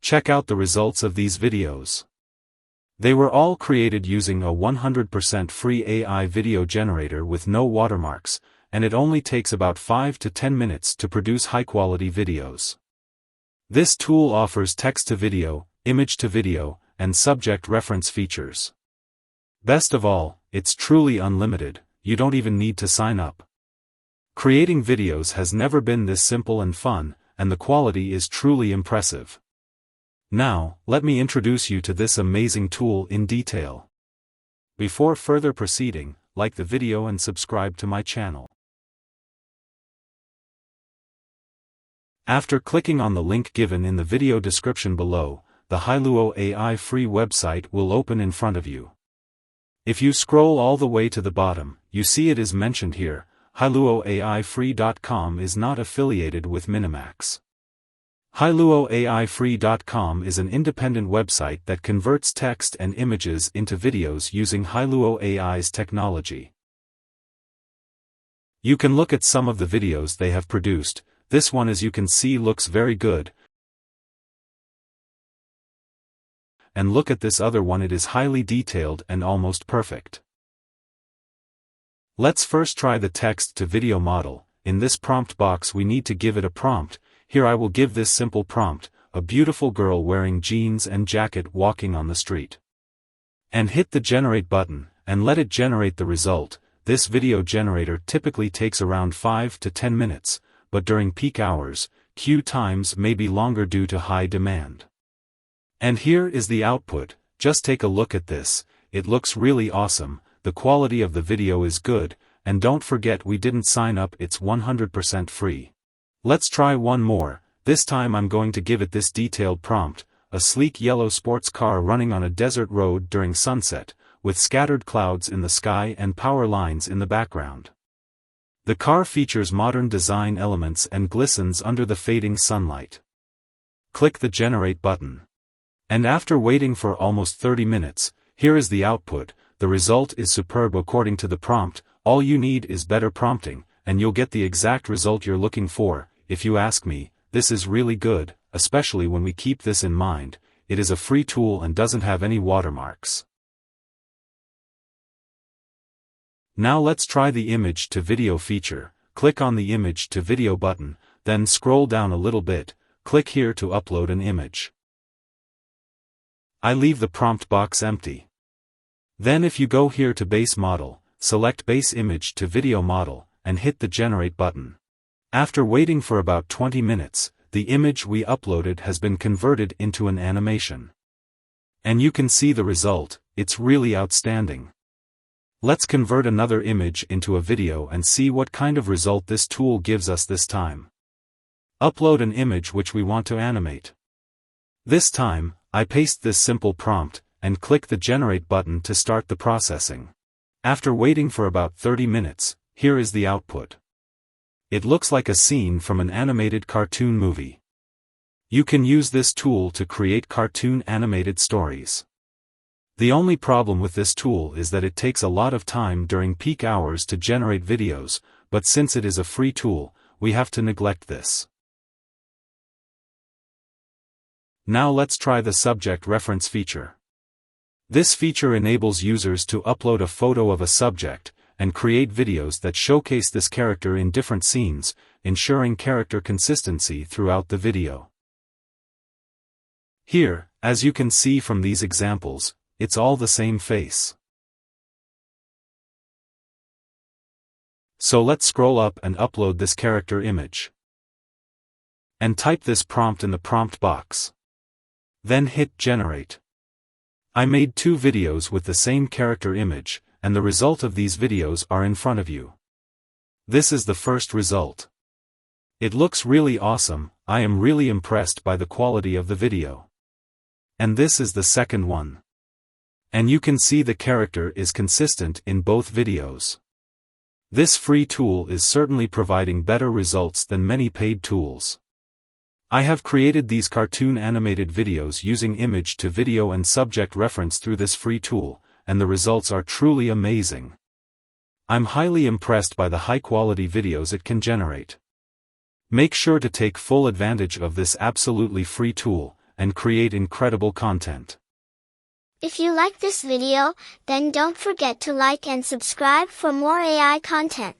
Check out the results of these videos. They were all created using a 100% free AI video generator with no watermarks, and it only takes about 5 to 10 minutes to produce high-quality videos. This tool offers text-to-video, image-to-video, and subject reference features. Best of all, it's truly unlimited, you don't even need to sign up. Creating videos has never been this simple and fun, and the quality is truly impressive. Now, let me introduce you to this amazing tool in detail. Before further proceeding, like the video and subscribe to my channel. After clicking on the link given in the video description below, the Hailuo AI free website will open in front of you. If you scroll all the way to the bottom, you see it is mentioned here, hailuoaifree.com is not affiliated with Minimax. hailuoaifree.com is an independent website that converts text and images into videos using Hailuo AI's technology. You can look at some of the videos they have produced. This one, as you can see, looks very good. And look at this other one, it is highly detailed and almost perfect. Let's first try the text-to-video model. In this prompt box we need to give it a prompt. Here I will give this simple prompt, a beautiful girl wearing jeans and jacket walking on the street. And hit the generate button, and let it generate the result. This video generator typically takes around 5 to 10 minutes, but during peak hours, queue times may be longer due to high demand. And here is the output. Just take a look at this, it looks really awesome, the quality of the video is good, and don't forget we didn't sign up, it's 100% free. Let's try one more. This time I'm going to give it this detailed prompt, a sleek yellow sports car running on a desert road during sunset, with scattered clouds in the sky and power lines in the background. The car features modern design elements and glistens under the fading sunlight. Click the generate button. And after waiting for almost 30 minutes, here is the output. The result is superb according to the prompt. All you need is better prompting, and you'll get the exact result you're looking for. If you ask me, this is really good, especially when we keep this in mind. It is a free tool and doesn't have any watermarks. Now let's try the image to video feature. Click on the image to video button, then scroll down a little bit, click here to upload an image. I leave the prompt box empty. Then if you go here to base model, select base image to video model, and hit the generate button. After waiting for about 20 minutes, the image we uploaded has been converted into an animation. And you can see the result, it's really outstanding. Let's convert another image into a video and see what kind of result this tool gives us this time. Upload an image which we want to animate. This time, I paste this simple prompt, and click the generate button to start the processing. After waiting for about 30 minutes, here is the output. It looks like a scene from an animated cartoon movie. You can use this tool to create cartoon animated stories. The only problem with this tool is that it takes a lot of time during peak hours to generate videos, but since it is a free tool, we have to neglect this. Now let's try the subject reference feature. This feature enables users to upload a photo of a subject, and create videos that showcase this character in different scenes, ensuring character consistency throughout the video. Here, as you can see from these examples, it's all the same face. So let's scroll up and upload this character image. And type this prompt in the prompt box. Then hit generate. I made 2 videos with the same character image, and the result of these videos are in front of you. This is the first result. It looks really awesome, I am really impressed by the quality of the video. And this is the second one. And you can see the character is consistent in both videos. This free tool is certainly providing better results than many paid tools. I have created these cartoon animated videos using image to video and subject reference through this free tool, and the results are truly amazing. I'm highly impressed by the high-quality videos it can generate. Make sure to take full advantage of this absolutely free tool, and create incredible content. If you like this video, then don't forget to like and subscribe for more AI content.